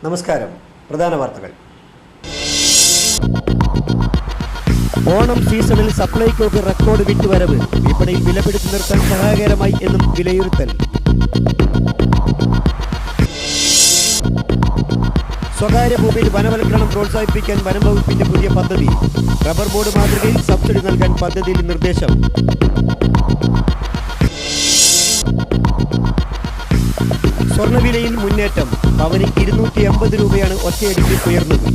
നമസ്കാരം. പ്രധാന വാർത്തകൾ. ഓണം സീസണിൽ സപ്ലൈകോക്ക് റെക്കോർഡ് വിറ്റുവരവ്, വിപണിയിൽ വിലപിടിച്ചു നിർത്താൻ സഹായകരമായി എന്നും വിലയിരുത്തൽ. സ്വകാര്യ ഭൂമിയിൽ വനവൽക്കരണം പ്രോത്സാഹിപ്പിക്കാൻ വനം വകുപ്പിന്റെ പുതിയ പദ്ധതി. റബ്ബർ ബോർഡ് മാതൃകയിൽ സബ്സിഡി നൽകാൻ പദ്ധതിയിൽ നിർദ്ദേശം. സ്വർണ്ണവിലയിൽ മുന്നേറ്റം, പവന് 280 രൂപയാണ് ഒറ്റയടിക്ക് ഉയർന്നത്.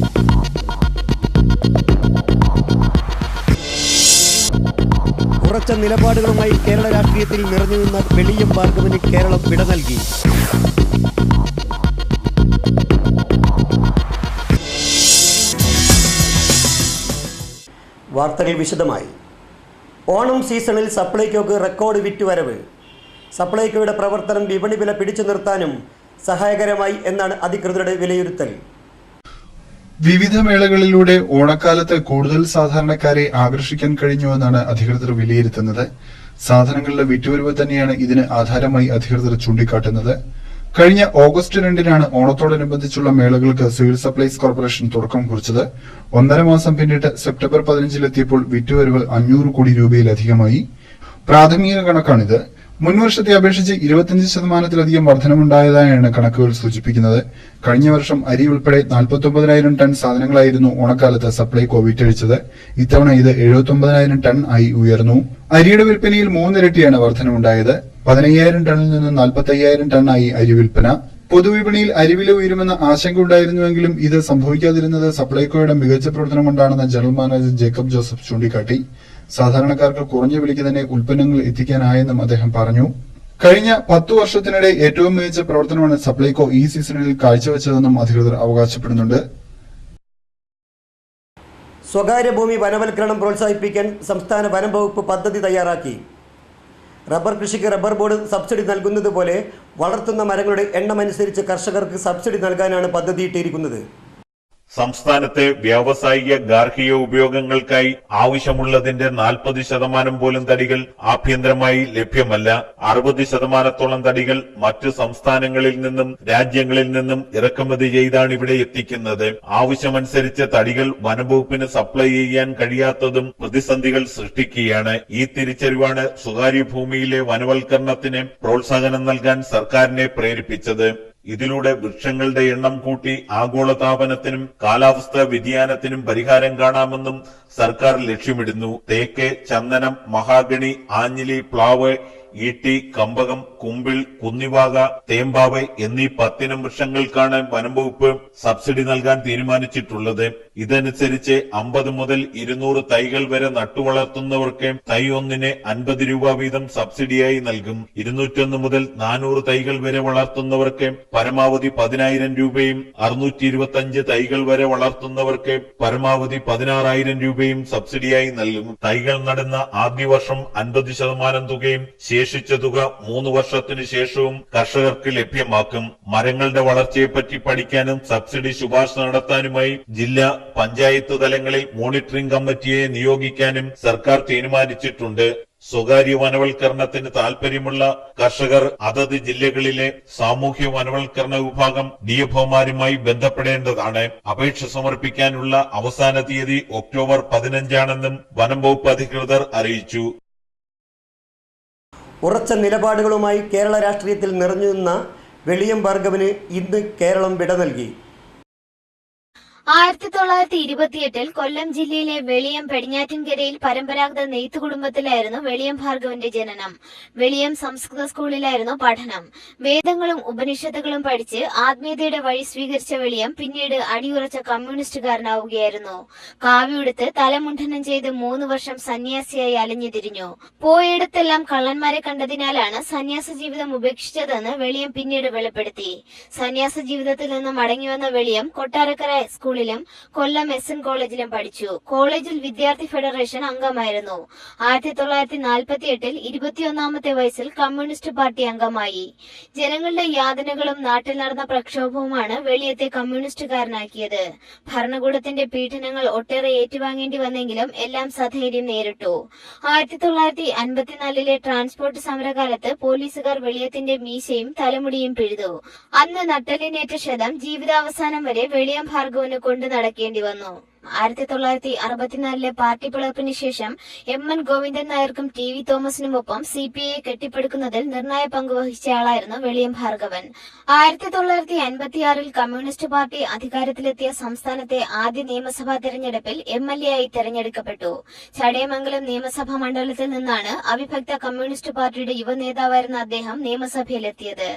ഉറച്ച നിലപാടുകളുമായി കേരള രാഷ്ട്രീയത്തിൽ നിറഞ്ഞുനിന്ന വെളിയം ഭാർഗവന് കേരളം വിട നൽകി. വാർത്തകൾ വിശദമായി. ഓണം സീസണിൽ സപ്ലൈകോക്ക് റെക്കോർഡ് വിറ്റുവരവ്. സപ്ലൈകോയുടെ പ്രവർത്തനം വിപണി വില പിടിച്ചു നിർത്താനും സഹായകരമായി എന്നാണ് അധികൃതരുടെ വിലയിരുത്തൽ. വിവിധ മേളകളിലൂടെ ഓണക്കാലത്ത് കൂടുതൽ സാധാരണക്കാരെ ആകർഷിക്കാൻ കഴിഞ്ഞുവെന്നാണ് അധികൃതർ വിലയിരുത്തുന്നത്. സാധനങ്ങളുടെ വിറ്റുവരവ് തന്നെയാണ് ഇതിന് ആധാരമായി അധികൃതർ ചൂണ്ടിക്കാട്ടുന്നത്. കഴിഞ്ഞ ഓഗസ്റ്റ് 2-നാണ് ഓണത്തോടനുബന്ധിച്ചുള്ള മേളകൾക്ക് സിവിൽ സപ്ലൈസ് കോർപ്പറേഷൻ തുടക്കം കുറിച്ചത്. 1.5 മാസം പിന്നിട്ട് സെപ്റ്റംബർ 15-ലെത്തിയപ്പോൾ വിറ്റുവരവ് 500 കോടി രൂപയിലധികമായി. പ്രാഥമിക കണക്കാണിത്. മുൻവർഷത്തെ അപേക്ഷിച്ച് 25% വർധനമുണ്ടായതായാണ് കണക്കുകൾ സൂചിപ്പിക്കുന്നത്. കഴിഞ്ഞ വർഷം അരി ഉൾപ്പെടെ 49,000 ടൺ സാധനങ്ങളായിരുന്നു ഓണക്കാലത്ത് സപ്ലൈകോ വിറ്റഴിച്ചത്. ഇത്തവണ ഇത് 79,000 ടൺ ആയി ഉയർന്നു. അരിയുടെ വിൽപ്പനയിൽ 3 ഇരട്ടിയാണ് വർധനമുണ്ടായത്. 15,000 ടണ്ണിൽ നിന്ന് 45,000 ടൺ ആയി അരി വിൽപ്പന. പൊതുവിപണിയിൽ അരിവില ഉയരുമെന്ന ആശങ്ക ഉണ്ടായിരുന്നുവെങ്കിലും ഇത് സംഭവിക്കാതിരുന്നത് സപ്ലൈകോയുടെ മികച്ച പ്രവർത്തനം കൊണ്ടാണെന്ന് ജനറൽ മാനേജർ ജേക്കബ് ജോസഫ് ചൂണ്ടിക്കാട്ടി. സാധാരണക്കാർക്ക് കുറഞ്ഞ വിലയ്ക്ക് തന്നെ ഉൽപ്പന്നങ്ങൾ എത്തിക്കാനായെന്നും അദ്ദേഹം പറഞ്ഞു. കഴിഞ്ഞ 10 വർഷത്തിനിടെ ഏറ്റവും മികച്ച പ്രവർത്തനമാണ് സപ്ലൈകോ ഈ സീസണിൽ കാഴ്ചവെച്ചതെന്നും അധികൃതർ അവകാശപ്പെടുന്നുണ്ട്. സ്വകാര്യ ഭൂമി വനവൽക്കരണം പ്രോത്സാഹിപ്പിക്കാൻ സംസ്ഥാന വനം വകുപ്പ് പദ്ധതി തയ്യാറാക്കി. റബ്ബർ കൃഷിക്ക് റബ്ബർ ബോർഡ് സബ്സിഡി നൽകുന്നത് പോലെ വളർത്തുന്ന മരങ്ങളുടെ എണ്ണമനുസരിച്ച് കർഷകർക്ക് സബ്സിഡി നൽകാനാണ് പദ്ധതിയിട്ടിരിക്കുന്നത്. സംസ്ഥാനത്തെ വ്യാവസായിക ഗാർഹിക ഉപയോഗങ്ങൾക്കായി ആവശ്യമുള്ളതിന്റെ 40% പോലും തടികൾ ആഭ്യന്തരമായി ലഭ്യമല്ല. 60%-ഓളം തടികൾ മറ്റു സംസ്ഥാനങ്ങളിൽ നിന്നും രാജ്യങ്ങളിൽ നിന്നും ഇറക്കുമതി ചെയ്താണ് ഇവിടെ എത്തിക്കുന്നത്. ആവശ്യമനുസരിച്ച് തടികൾ വനംവകുപ്പിന് സപ്ലൈ ചെയ്യാൻ കഴിയാത്തതും പ്രതിസന്ധികൾ സൃഷ്ടിക്കുകയാണ്. ഈ തിരിച്ചറിവാണ് സ്വകാര്യ ഭൂമിയിലെ വനവൽക്കരണത്തിന് പ്രോത്സാഹനം നൽകാൻ സർക്കാരിനെ പ്രേരിപ്പിച്ചത്. ഇതിലൂടെ വൃക്ഷങ്ങളുടെ എണ്ണം കൂട്ടി ആഗോളതാപനത്തിനും കാലാവസ്ഥാ വ്യതിയാനത്തിനും പരിഹാരം കാണാമെന്നും സർക്കാർ ലക്ഷ്യമിടുന്നു. തേക്ക്, ചന്ദനം, മഹാഗണി, ആഞ്ഞിലി, പ്ലാവ്, ഈട്ടി, കമ്പകം, കുമ്പിൾ, കുന്നിവാക, തേമ്പാവ് എന്നീ 10 വൃക്ഷങ്ങൾക്കാണ് വനംവകുപ്പ് സബ്സിഡി നൽകാൻ തീരുമാനിച്ചിട്ടുള്ളത്. ഇതനുസരിച്ച് 50 മുതൽ 200 തൈകൾ വരെ നട്ടുവളർത്തുന്നവർക്ക് തൈ ഒന്നിന് 50 രൂപ വീതം സബ്സിഡിയായി നൽകും. 201 മുതൽ 400 തൈകൾ വരെ വളർത്തുന്നവർക്ക് പരമാവധി 10,000 രൂപയും 625 തൈകൾ വരെ വളർത്തുന്നവർക്ക് പരമാവധി 16,000 രൂപയും സബ്സിഡിയായി നൽകും. തൈകൾ നടുന്ന ആദ്യ വർഷം 50% തുകയും ശേഷിച്ച തുക 3 വർഷത്തിനു ശേഷവും കർഷകർക്ക് ലഭ്യമാക്കും. മരങ്ങളുടെ വളർച്ചയെപ്പറ്റി പഠിക്കാനും സബ്സിഡി ശുപാർശ നടത്താനുമായി ജില്ലാ പഞ്ചായത്ത് തലങ്ങളിൽ മോണിറ്ററിംഗ് കമ്മിറ്റിയെ നിയോഗിക്കാനും സർക്കാർ തീരുമാനിച്ചിട്ടുണ്ട്. സ്വകാര്യ വനവൽക്കരണത്തിന് താൽപര്യമുള്ള കർഷകർ അതത് ജില്ലകളിലെ സാമൂഹ്യ വനവൽക്കരണ വിഭാഗം ഡിഎഫ്ഒമാരുമായി ബന്ധപ്പെടേണ്ടതാണ്. അപേക്ഷ സമർപ്പിക്കാനുള്ള അവസാന തീയതി ഒക്ടോബർ 15-ആണെന്നും വനം വകുപ്പ് അധികൃതർ അറിയിച്ചു. ഉറച്ച നിലപാടുകളുമായി കേരള രാഷ്ട്രീയത്തിൽ നിറഞ്ഞുനിന്ന വെളിയം ഭാർഗവന് ഇന്ന് കേരളം വിട നൽകി. 1928 കൊല്ലം ജില്ലയിലെ വെളിയം പെടിഞ്ഞാറ്റിൻകരയിൽ പരമ്പരാഗത നെയ്ത്ത് കുടുംബത്തിലായിരുന്നു വെളിയം ഭാർഗവന്റെ ജനനം. വെളിയം സംസ്കൃത സ്കൂളിലായിരുന്നു പഠനം. വേദങ്ങളും ഉപനിഷത്തുകളും പഠിച്ച് ആത്മീയതയുടെ വഴി സ്വീകരിച്ച വെളിയം പിന്നീട് അടിയുറച്ച കമ്മ്യൂണിസ്റ്റുകാരനാവുകയായിരുന്നു. കാവ്യുടുത്ത് തലമുണ്ഡനം ചെയ്ത് 3 വർഷം സന്യാസിയായി അലഞ്ഞുതിരിഞ്ഞു. പോയിടത്തെല്ലാം കള്ളന്മാരെ കണ്ടതിനാലാണ് സന്യാസ ജീവിതം ഉപേക്ഷിച്ചതെന്ന് വെളിയം പിന്നീട് വെളിപ്പെടുത്തി. സന്യാസ ജീവിതത്തിൽ നിന്ന് മടങ്ങിവന്ന വെളിയം കൊട്ടാരക്കര സ്കൂൾ സ്കൂളിലും കൊല്ലം SN കോളേജിലും പഠിച്ചു. കോളേജിൽ വിദ്യാർത്ഥി ഫെഡറേഷൻ അംഗമായിരുന്നു. 1948 21ാമത്തെ വയസ്സിൽ കമ്മ്യൂണിസ്റ്റ് പാർട്ടി അംഗമായി. ജനങ്ങളുടെ യാതനകളും നാട്ടിൽ നടന്ന പ്രക്ഷോഭവുമാണ് വെളിയത്തെ കമ്മ്യൂണിസ്റ്റുകാരനാക്കിയത്. ഭരണകൂടത്തിന്റെ പീഡനങ്ങൾ ഒട്ടേറെ ഏറ്റുവാങ്ങേണ്ടി വന്നെങ്കിലും എല്ലാം സധൈര്യം നേരിട്ടു. 1954 ട്രാൻസ്പോർട്ട് സമരകാലത്ത് പോലീസുകാർ വെളിയത്തിന്റെ മീശയും തലമുടിയും പിഴുതു. അന്ന് നട്ടലിനേറ്റ ക്ഷതം ജീവിതാവസാനം വരെ വെളിയം ഭാർഗവന് കൊണ്ടു നടക്കേണ്ടി വന്നു. 1964 പാർട്ടി പിളർപ്പിന് ശേഷം MN ഗോവിന്ദൻ നായർക്കും TV തോമസിനുമൊപ്പം CPI കെട്ടിപ്പടുക്കുന്നതിൽ നിർണായ പങ്ക് വഹിച്ചയാളായിരുന്നു വെളിയം ഭാർഗവൻ. 1956 കമ്മ്യൂണിസ്റ്റ് പാർട്ടി അധികാരത്തിലെത്തിയ സംസ്ഥാനത്തെ ആദ്യ നിയമസഭാ തെരഞ്ഞെടുപ്പിൽ MLA ആയി തെരഞ്ഞെടുക്കപ്പെട്ടു. ചടയമംഗലം നിയമസഭാ മണ്ഡലത്തിൽ നിന്നാണ് അവിഭക്ത കമ്മ്യൂണിസ്റ്റ് പാർട്ടിയുടെ യുവ നേതാവായിരുന്ന അദ്ദേഹം നിയമസഭയിലെത്തിയത്.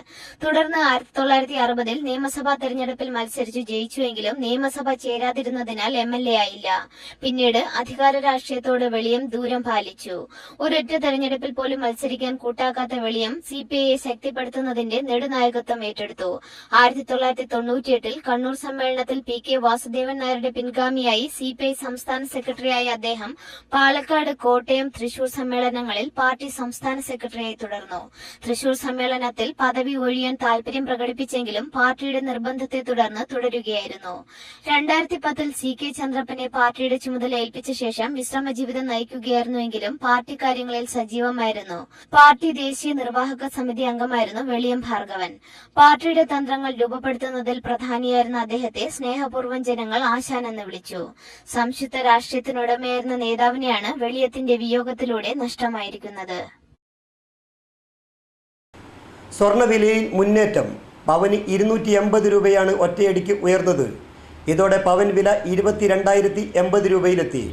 തുടർന്ന് 1960 നിയമസഭാ തെരഞ്ഞെടുപ്പിൽ മത്സരിച്ച് ജയിച്ചുവെങ്കിലും നിയമസഭ ചേരാതിരുന്നതിനാൽ MLA ആയില്ല. പിന്നീട് അധികാര രാഷ്ട്രീയത്തോട് വെളിയം ദൂരം പാലിച്ചു. ഒരൊറ്റ തെരഞ്ഞെടുപ്പിൽ പോലും മത്സരിക്കാൻ കൂട്ടാക്കാത്ത വെളിയം CPIയെ ശക്തിപ്പെടുത്തുന്നതിന്റെ നെടുനായകത്വം ഏറ്റെടുത്തു. 1998 കണ്ണൂർ സമ്മേളനത്തിൽ PK വാസുദേവൻ നായരുടെ പിൻഗാമിയായി CPI സംസ്ഥാന സെക്രട്ടറിയായ അദ്ദേഹം പാലക്കാട്, കോട്ടയം, തൃശൂർ സമ്മേളനങ്ങളിൽ പാർട്ടി സംസ്ഥാന സെക്രട്ടറിയായി തുടർന്നു. തൃശൂർ സമ്മേളനത്തിൽ പദവി ഒഴിയാൻ താൽപര്യം പ്രകടിപ്പിച്ചെങ്കിലും പാർട്ടിയുടെ നിർബന്ധത്തെ തുടർന്ന് തുടരുകയായിരുന്നു. 2010 CK ചന്ദ്രപ്പനെ പാർട്ടിയുടെ ചുമതല ഏൽപ്പിച്ച ശേഷം വിശ്രമ ജീവിതം നയിക്കുകയായിരുന്നുവെങ്കിലും പാർട്ടി കാര്യങ്ങളിൽ സജീവമായിരുന്നു. പാർട്ടി ദേശീയ നിർവാഹക സമിതി അംഗമായിരുന്നു വെളിയം ഭാർഗവൻ. പാർട്ടിയുടെ തന്ത്രങ്ങൾ രൂപപ്പെടുത്തുന്നതിൽ പ്രധാനിയായിരുന്ന അദ്ദേഹത്തെ സ്നേഹപൂർവ്വം ജനങ്ങൾ ആശാൻ എന്ന് വിളിച്ചു. സംശുദ്ധ രാഷ്ട്രീയത്തിനുടമയായിരുന്ന നേതാവിനെയാണ് വെളിയത്തിന്റെ വിയോഗത്തിലൂടെ നഷ്ടമായിരിക്കുന്നത്. സ്വർണ്ണവിലയിൽ മുന്നേറ്റം. പവന് 280 രൂപയാണ് ഒറ്റയടിക്ക് ഉയർന്നത്. ഇതോടെ പവൻ വില 22,080 രൂപയിലെത്തി.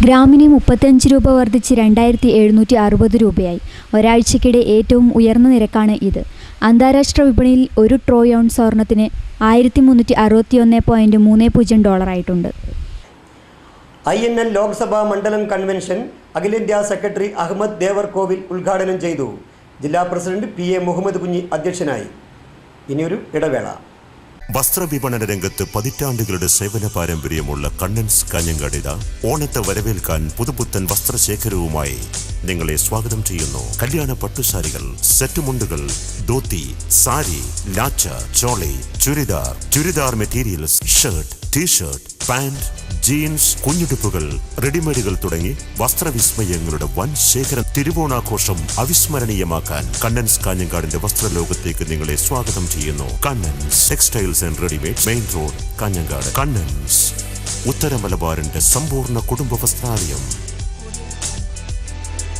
ഗ്രാമിന് 35 രൂപ വർദ്ധിച്ച് 2,760 രൂപയായി. ഒരാഴ്ചക്കിടെ ഏറ്റവും ഉയർന്ന നിരക്കാണ് ഇത്. അന്താരാഷ്ട്ര വിപണിയിൽ ഒരു ട്രോയ് ഔൺസ് സ്വർണത്തിന് $1,361.30 ആയിട്ടുണ്ട്. INL ലോക്സഭാ മണ്ഡലം കൺവെൻഷൻ അഖിലേന്ത്യാ സെക്രട്ടറി അഹമ്മദ് ദേവർകോവിൽ ഉദ്ഘാടനം ചെയ്തു. ജില്ലാ പ്രസിഡന്റ് PA മുഹമ്മദ് കുഞ്ഞി അധ്യക്ഷനായി. ഇനിയൊരു ഇടവേള. വസ്ത്രവിപണന രംഗത്ത് പതിറ്റാണ്ടുകളുടെ സേവന പാരമ്പര്യമുള്ള കണ്ണൻസ് കാഞ്ഞങ്ങാടിത ഓണത്തെ വരവേൽക്കാൻ പുതുപുത്തൻ വസ്ത്രശേഖരവുമായി നിങ്ങളെ സ്വാഗതം ചെയ്യുന്നു. കല്യാണ പട്ടുസാരികൾ, സെറ്റുമുണ്ടുകൾ, dhoti, sari, lacha, choli, churidar materials, shirt, T shirt, pant, jeans, കുഞ്ഞുടുപ്പുകൾ, റെഡിമെയ്ഡുകൾ തുടങ്ങി വസ്ത്രവിസ്മയങ്ങളുടെ വൻ ശേഖരം. തിരുവോണാഘോഷം അവിസ്മരണീയമാക്കാൻ കണ്ണൻസ് കാഞ്ഞങ്ങാടിന്റെ വസ്ത്രലോകത്തേക്ക് നിങ്ങളെ സ്വാഗതം ചെയ്യുന്നു. Kannan's textiles and readymade, main road, Kanhangad. Kannan's, ഉത്തര മലബാറിന്റെ സമ്പൂർണ്ണ കുടുംബ വസ്ത്രാലയം.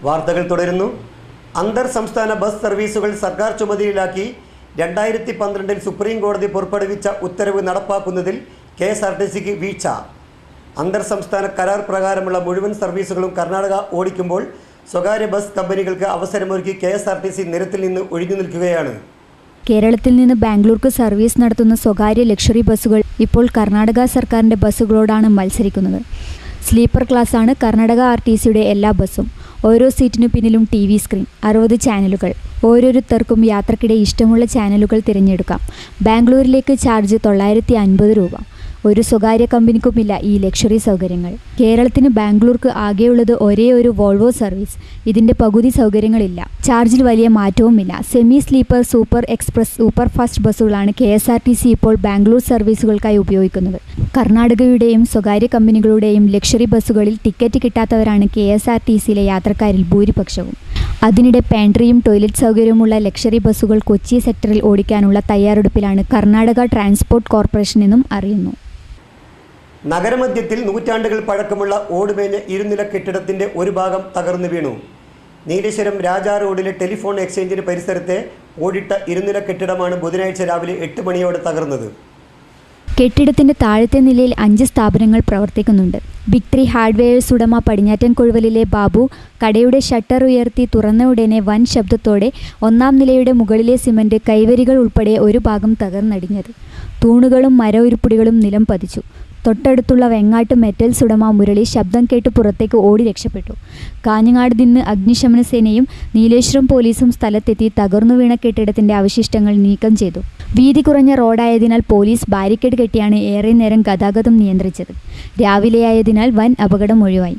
വാർത്തകൾ തുടരുന്നു. അന്തർ സംസ്ഥാന ബസ് സർവീസുകൾ സർക്കാർ ചുമതലയിലാക്കി 2012 സുപ്രീം കോടതി പുറപ്പെടുവിച്ച ഉത്തരവ് നടപ്പാക്കുന്നതിൽ KSRTCക്ക് വീഴ്ച. അന്തർ സംസ്ഥാന കരാർ പ്രകാരമുള്ള മുഴുവൻ സർവീസുകളും കർണാടക ഓടിക്കുമ്പോൾ സ്വകാര്യ ബസ് കമ്പനികൾക്ക് അവസരമൊരുക്കി KSRTC നിരത്തിൽ നിന്ന് ഒഴിഞ്ഞു നിൽക്കുകയാണ്. കേരളത്തിൽ നിന്ന് ബാംഗ്ലൂർക്ക് സർവീസ് നടത്തുന്ന സ്വകാര്യ ലക്ഷറി ബസ്സുകൾ ഇപ്പോൾ കർണാടക സർക്കാരിൻ്റെ ബസ്സുകളോടാണ് മത്സരിക്കുന്നത്. സ്ലീപ്പർ ക്ലാസ്സാണ് കർണാടക RTCയുടെ എല്ലാ ബസ്സും. ഓരോ സീറ്റിനു പിന്നിലും TV സ്ക്രീൻ, 60 ചാനലുകൾ. ഓരോരുത്തർക്കും യാത്രക്കിടെ ഇഷ്ടമുള്ള ചാനലുകൾ തിരഞ്ഞെടുക്കാം. ബാംഗ്ലൂരിലേക്ക് ചാർജ് 950 രൂപ. ഒരു സ്വകാര്യ കമ്പനിക്കുമില്ല ഈ ലക്ഷറി സൗകര്യങ്ങൾ. കേരളത്തിന് ബാംഗ്ലൂർക്ക് ആകെയുള്ളത് ഒരേ ഒരു വോൾവോ സർവീസ്. ഇതിൻ്റെ പകുതി സൗകര്യങ്ങളില്ല. ചാർജിൽ വലിയ മാറ്റവുമില്ല. Semi sleeper, super express, super fast ബസ്സുകളാണ് KSRTC ഇപ്പോൾ ബാംഗ്ലൂർ സർവീസുകൾക്കായി ഉപയോഗിക്കുന്നത്. കർണാടകയുടെയും സ്വകാര്യ കമ്പനികളുടെയും ലക്ഷറി ബസ്സുകളിൽ ടിക്കറ്റ് കിട്ടാത്തവരാണ് KSRTCയിലെ യാത്രക്കാരിൽ ഭൂരിപക്ഷവും. അതിനിടെ പാൻട്രിയും ടോയ്ലറ്റ് സൗകര്യവുമുള്ള ലക്ഷറി ബസ്സുകൾ കൊച്ചി സെക്ടറിൽ ഓടിക്കാനുള്ള തയ്യാറെടുപ്പിലാണ് കർണാടക ട്രാൻസ്പോർട്ട് കോർപ്പറേഷൻ എന്നും അറിയുന്നു. നഗരമധ്യത്തിൽ നൂറ്റാണ്ടുകൾ പഴക്കമുള്ള ഓടുമേഞ്ഞ ഇരുനില കെട്ടിടത്തിൻ്റെ ഒരു ഭാഗം തകർന്നു വീണു. നീലേശ്വരം രാജാ റോഡിലെ ടെലിഫോൺ എക്സ്ചേഞ്ചിന് പരിസരത്തെ ഓടിട്ട ഇരുനില കെട്ടിടമാണ് ബുധനാഴ്ച രാവിലെ 8 മണിയോടെ തകർന്നത്. കെട്ടിടത്തിന്റെ താഴത്തെ നിലയിൽ 5 സ്ഥാപനങ്ങൾ പ്രവർത്തിക്കുന്നുണ്ട്. ബിഗ് 3 ഹാർഡ്വെയേഴ്സ് ഉടമ പടിഞ്ഞാറ്റൻ കൊഴുവലിലെ ബാബു കടയുടെ ഷട്ടർ ഉയർത്തി തുറന്ന ഉടനെ വൻ ശബ്ദത്തോടെ 1-ാം നിലയുടെ മുകളിലെ സിമന്റ് കൈവരികൾ ഉൾപ്പെടെ ഒരു ഭാഗം തകർന്നടിഞ്ഞത്. തൂണുകളും മര ഉരുപ്പടികളും നിലം പതിച്ചു. തൊട്ടടുത്തുള്ള വെങ്ങാട്ട് മെറ്റൽസ് ഉടമ മുരളി ശബ്ദം കേട്ട് പുറത്തേക്ക് ഓടി രക്ഷപ്പെട്ടു. കാഞ്ഞങ്ങാട് നിന്ന് അഗ്നിശമന സേനയും നീലേശ്വരം പോലീസും സ്ഥലത്തെത്തി തകർന്നു വീണ കെട്ടിടത്തിന്റെ അവശിഷ്ടങ്ങൾ നീക്കം ചെയ്തു. വീതി കുറഞ്ഞ റോഡായതിനാൽ പോലീസ് ബാരിക്കേഡ് കെട്ടിയാണ് ഏറെ നേരം ഗതാഗതം നിയന്ത്രിച്ചത്. രാവിലെയായതിനാൽ വൻ അപകടം ഒഴിവായി.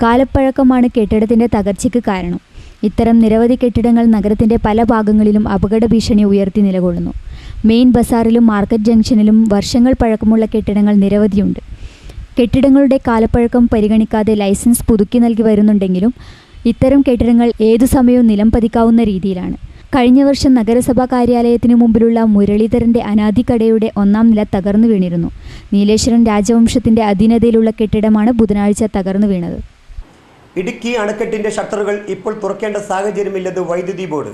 കാലപ്പഴക്കമാണ് കെട്ടിടത്തിന്റെ തകർച്ചയ്ക്ക് കാരണം. ഇത്തരം നിരവധി കെട്ടിടങ്ങൾ നഗരത്തിന്റെ പല ഭാഗങ്ങളിലും അപകട ഭീഷണി ഉയർത്തി നിലകൊള്ളുന്നു. മെയിൻ ബസാറിലും മാർക്കറ്റ് ജംഗ്ഷനിലും വർഷങ്ങൾ പഴക്കമുള്ള കെട്ടിടങ്ങൾ നിരവധിയുണ്ട്. കെട്ടിടങ്ങളുടെ കാലപ്പഴക്കം പരിഗണിക്കാതെ ലൈസൻസ് പുതുക്കി നൽകി വരുന്നുണ്ടെങ്കിലും ഇത്തരം കെട്ടിടങ്ങൾ ഏതു സമയവും നിലം പതിക്കാവുന്ന രീതിയിലാണ്. കഴിഞ്ഞ വർഷം നഗരസഭാ കാര്യാലയത്തിന് മുമ്പിലുള്ള മുരളീധരന്റെ അനാദി കടയുടെ 1ാം നില തകർന്നു വീണിരുന്നു. നീലേശ്വരം രാജവംശത്തിന്റെ അധീനതയിലുള്ള കെട്ടിടമാണ് ബുധനാഴ്ച തകർന്നു വീണത്. ഇടുക്കി അണക്കെട്ടിന്റെ ഷട്ടറുകൾ ഇപ്പോൾ തുറക്കേണ്ട സാഹചര്യമില്ലെന്ന് വൈദ്യുതി ബോർഡ്.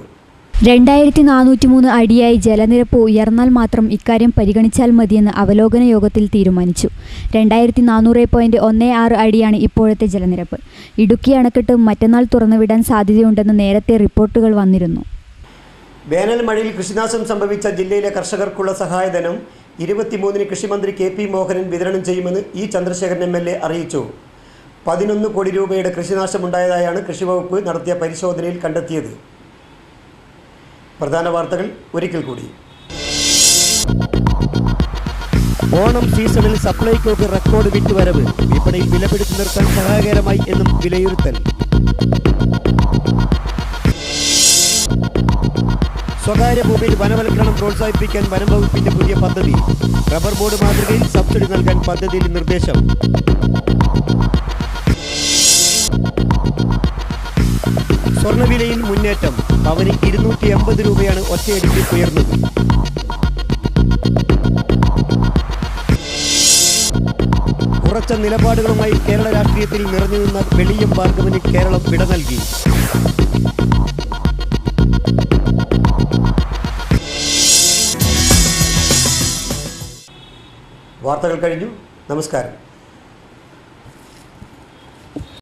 2403 അടിയായി ജലനിരപ്പ് ഉയർന്നാൽ മാത്രം ഇക്കാര്യം പരിഗണിച്ചാൽ മതിയെന്ന് അവലോകന യോഗത്തിൽ തീരുമാനിച്ചു. 2400.16 അടിയാണ് ഇപ്പോഴത്തെ ജലനിരപ്പ്. ഇടുക്കി അണക്കെട്ട് മറ്റന്നാൾ തുറന്നുവിടാൻ സാധ്യതയുണ്ടെന്ന് നേരത്തെ റിപ്പോർട്ടുകൾ വന്നിരുന്നു. വേനൽ മഴയിൽ കൃഷിനാശം സംഭവിച്ച ജില്ലയിലെ കർഷകർക്കുള്ള സഹായധനം 23-ന് കൃഷിമന്ത്രി KP മോഹനൻ വിതരണം ചെയ്യുമെന്ന് ഇ. ചന്ദ്രശേഖരൻ MLA അറിയിച്ചു. 11 കോടി രൂപയുടെ കൃഷിനാശമുണ്ടായതായാണ് കൃഷിവകുപ്പ് നടത്തിയ പരിശോധനയിൽ കണ്ടെത്തിയത്. പ്രധാന വാർത്തകൾ ഒരിക്കൽ കൂടി. ഓണം സീസണിൽ സപ്ലൈകോക്ക് റെക്കോർഡ് വിറ്റുവരവ്. വിപണിയിൽ വിലപിടിച്ചു നിർത്താൻ സഹായകരമായി എന്നും വിലയിരുത്തൽ. സ്വകാര്യ ഭൂമിയിൽ വനവൽക്കരണം പ്രോത്സാഹിപ്പിക്കാൻ വനം വകുപ്പിന്റെ പുതിയ പദ്ധതി. റബ്ബർ ബോർഡ് മാതൃകയിൽ സബ്സിഡി നൽകാൻ പദ്ധതിയിൽ നിർദ്ദേശം. സ്വർണ്ണവിലയിൽ മുന്നേറ്റം. പവന് 280 രൂപയാണ് ഒറ്റയടിക്ക് ഉയർന്നത്. ഉറച്ച നിലപാടുകളുമായി കേരള രാഷ്ട്രീയത്തിൽ നിറഞ്ഞുനിന്ന വെളിയം ഭാർഗവന് കേരളം വിട നൽകി. വാർത്തകൾ കഴിഞ്ഞു. നമസ്കാരം.